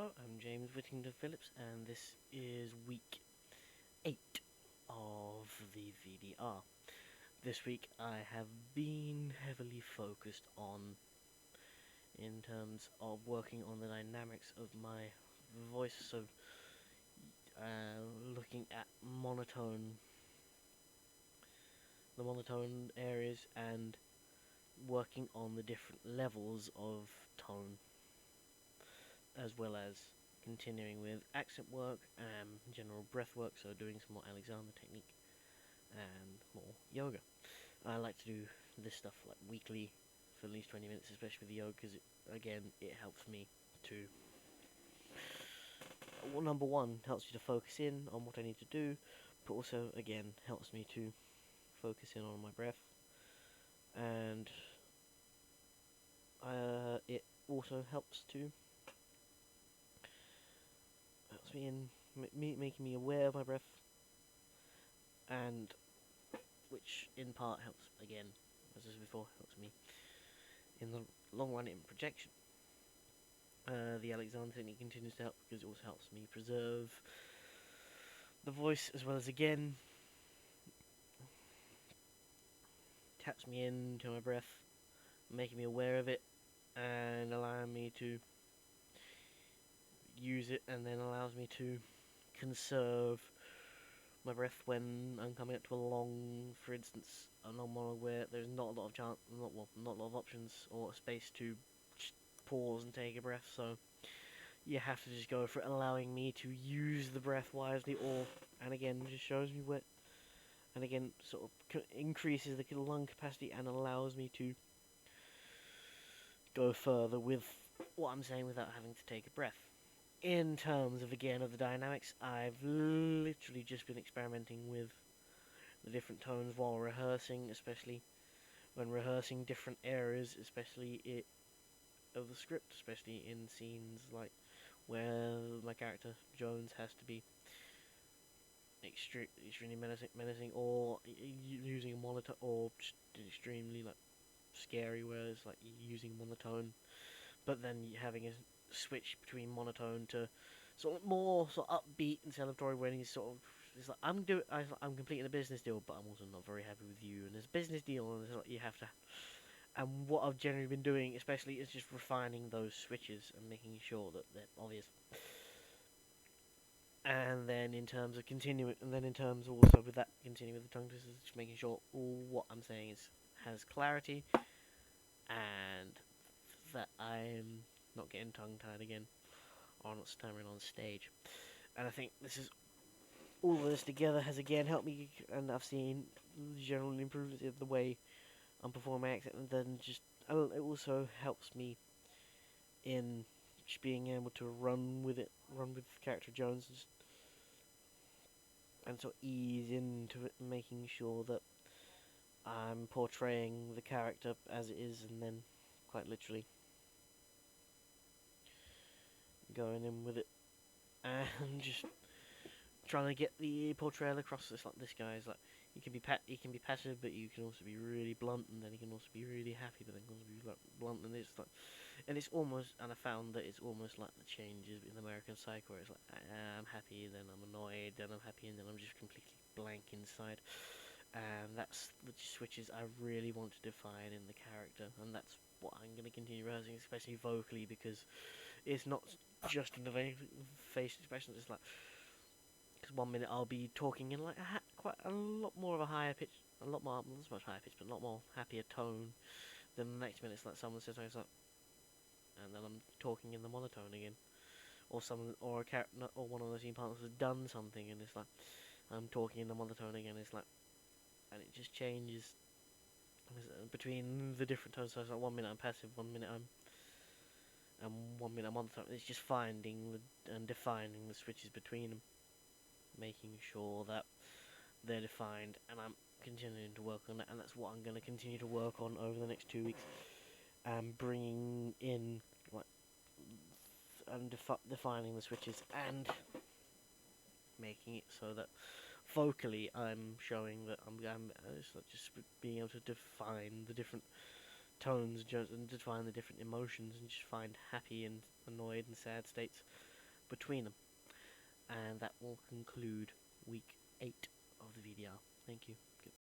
Hello, I'm James Whittington-Phillips, and this is week 8 of the VDR. This week I have been heavily focused on, in terms of working on the dynamics of my voice, so looking at the monotone areas, and working on the different levels of tone, as well as continuing with accent work and general breath work, so doing some more Alexander technique and more yoga. I like to do this stuff like weekly for at least 20 minutes, especially with the yoga, because it helps me to, well, number one, helps you to focus in on what I need to do, but also again helps me to focus in on my breath, and it also helps me in making me aware of my breath, and which in part helps, again, as I said before, helps me in the long run in projection. The Alexander technique continues to help because it also helps me preserve the voice, as well as, again, taps me into my breath, making me aware of it, and allowing me to use it, and then allows me to conserve my breath when I'm coming up to a long, for instance, a long monologue where there's not a lot of not a lot of options or space to just pause and take a breath. So you have to just go for it, allowing me to use the breath wisely, and again, just shows me where, and again, sort of increases the lung capacity and allows me to go further with what I'm saying without having to take a breath. In terms of, again, of the dynamics, I've literally just been experimenting with the different tones while rehearsing, especially when rehearsing different areas, of the script, especially in scenes like where my character Jones has to be extremely menacing, or using a monotone, or just extremely like scary, where it's like using monotone, but then having a switch between monotone to sort of more sort of upbeat and celebratory, when he's sort of, it's like, I'm completing a business deal, but I'm also not very happy with you, and there's a business deal, and it's like you have to. And what I've generally been doing, especially, is just refining those switches and making sure that they're obvious. And then in terms of continuing, and then in terms also with that, continuing with the tongue twisters, just making sure all what I'm saying has clarity, and that I'm not getting tongue-tied again, or not stammering on stage. And I think all of this together has again helped me, and I've seen general improvements in the way I'm performing my accent, and then it also helps me in just being able to run with character Jones, and sort of ease into it, making sure that I'm portraying the character as it is, and then quite literally going in with it, and just trying to get the portrayal across. It's like, this guy is like, he can be passive, but you can also be really blunt, and then he can also be really happy, but then he can also be like blunt, and it's like, and it's almost, and I found that it's almost like the changes in American Psycho, where it's like, I'm happy, then I'm annoyed, then I'm happy, and then I'm just completely blank inside. And that's the switches I really want to define in the character, and that's what I'm going to continue rehearsing, especially vocally, because it's not just in the face expressions. It's like, because 1 minute I'll be talking in like quite a lot more of a higher pitch, a lot more, not so much higher pitch, but a lot more happier tone. Then the next minute it's like someone says something, like, and then I'm talking in the monotone again, or someone, or a character, or one of the scene partners has done something, and it's like I'm talking in the monotone again. It's like, and it just changes between the different tones. So it's like 1 minute I'm passive, 1 minute and 1 minute I'm monotone. It's just finding and defining the switches between them, making sure that they're defined, and I'm continuing to work on that, and that's what I'm going to continue to work on over the next 2 weeks, and bringing in like and defining the switches, and making it so that vocally I'm showing that I'm it's not just being able to define the different tones and define the different emotions, and just find happy and annoyed and sad states, between them. And that will conclude week 8 of the VDR. Thank you.